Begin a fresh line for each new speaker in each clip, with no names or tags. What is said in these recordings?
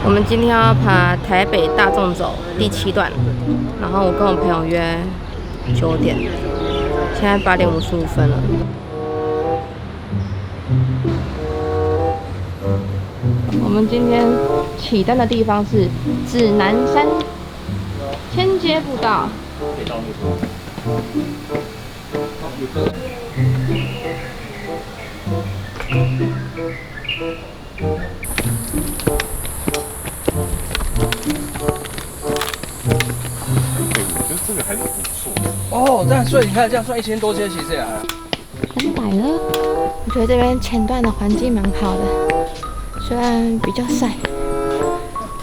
我们今天要爬台北大纵走第7段，然后我跟我朋友约9点，现在8点55分了。我们今天起登的地方是指南山千街步道。
这个还是不错
哦，这样算你看，这样算1000多阶，其实也还好。
很窄了，我觉得这边前段的环境蛮好的，虽然比较晒，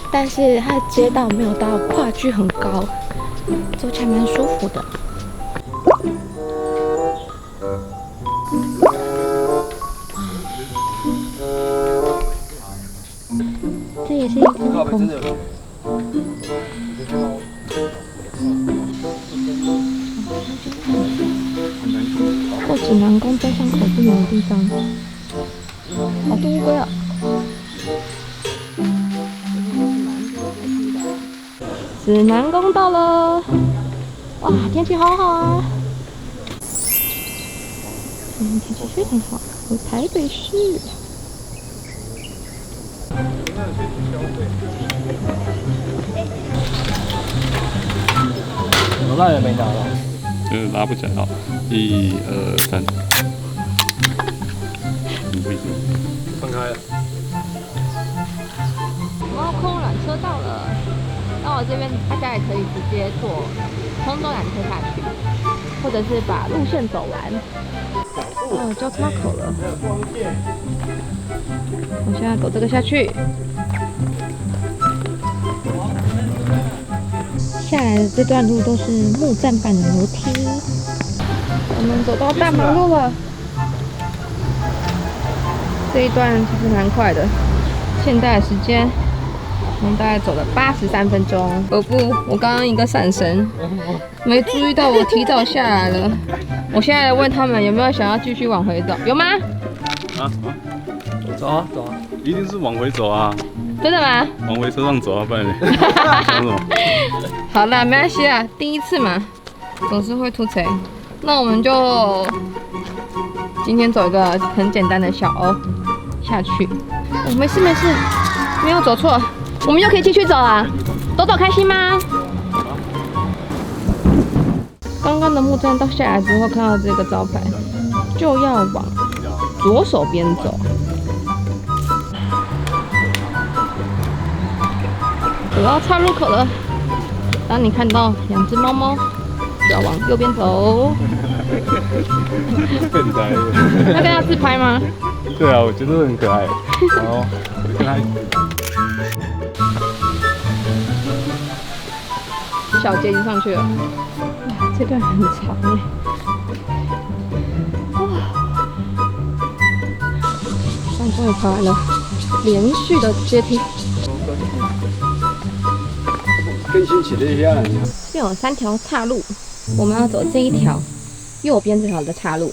但是它的街道没有到跨距很高，走起来蛮舒服的。这也是一个空。过指南宫登山口不远的地方，好多乌龟啊！指南宫到了，哇，天气好好啊！今天天气非常好，有台北市。
我那也没拿到。
拉不起来，好，1、2、3，分开了。
猫空缆车到了，那我这边大家也可以直接坐空中缆车下去，或者是把路线走完。哦，交叉口了，我现在走这个下去。下来的这段路都是木栈板的楼梯，我们走到大马路了。这一段其实蛮快的，现在的时间我们大概走了83分钟。哦不，我刚刚一个闪神，没注意到我提早下来了。我现在来问他们有没有想要继续往回走，有吗？
走啊走啊，
一定是往回走啊！
真的吗？
往回车上走啊，不然想什么？
好啦，没关系啦，第一次嘛，总是会突锤。那我们就今天走一个很简单的小欧下去。哦，没事没事，没有走错，我们又可以继续走啦。走走开心吗？刚刚的木栈道下来之后，看到这个招牌，就要往左手边走。走到岔路口了，当你看到2只猫猫，就要往右边走。
笨呆。
要跟它自拍吗？
对啊，我觉得很可爱。好，我跟他。
小阶已经上去了，哇，这段很长哎。但终于爬完了连续的阶梯。
更新起了一下。
这有3条岔路，我们要走这一条，右边这条的岔路，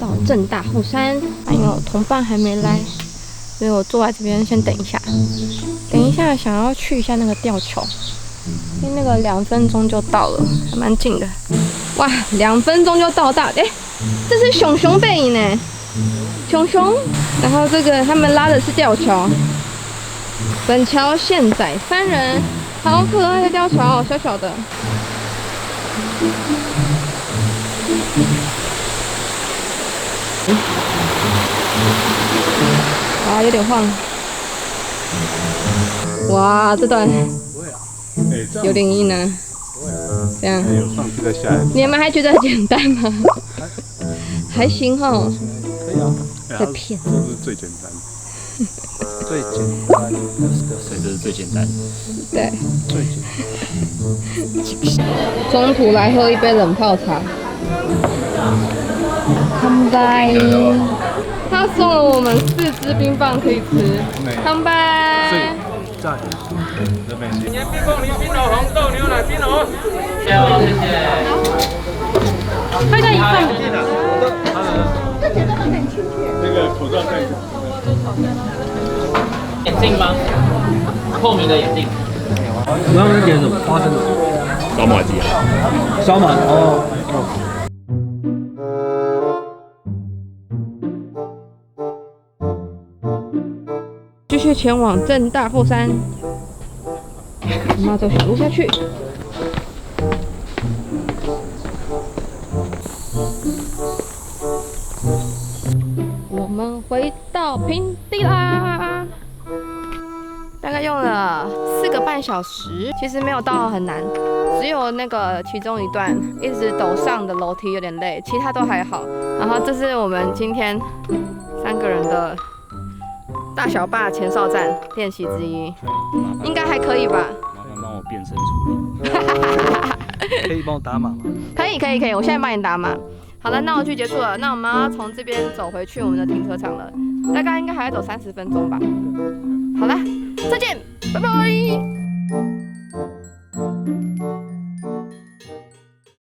到正大后山。还有同伴还没来，所以我坐在这边先等一下。等一下想要去一下那个吊桥，因为那个2分钟就到了，还蛮近的。哇，2分钟就到达，哎，这是熊熊背影呢，熊熊。然后这个他们拉的是吊桥，本桥现载3人。好可爱的吊桥，小小的。啊，有点晃。哇，这段有点硬啊。这样。
有上去再下来。
你们还觉得简单吗？还行哈。
可以啊。
在骗。
这是最简单。
最简单，
对，这是最简单的。
对。
最简单。
中途来喝一杯冷泡茶。干杯！他送了我们4支冰棒可以吃。干杯！
在这边。
今年冰凤梨、冰豆红豆牛奶、冰红。谢谢，谢谢。
快点一份。
那个口罩戴着。
眼镜吗？
透明的眼镜。
我刚刚点什么？花生的
烧马鸡啊，
烧马哦。
继续前往正大后山，我们要走小路下去。我们回到平地啦，大概用了4个半小时，其实没有到很难，只有那个其中一段一直陡上的楼梯有点累，其他都还好。然后这是我们今天3个人的大小坝前哨站练习之一，应该还可以吧？
麻烦帮我变身处理。
可以帮我打码吗？
可以，我现在帮你打码。好了，那我剧结束了，那我们要从这边走回去我们的停车场了，大概应该还要走30分钟吧。好啦，再见，拜拜。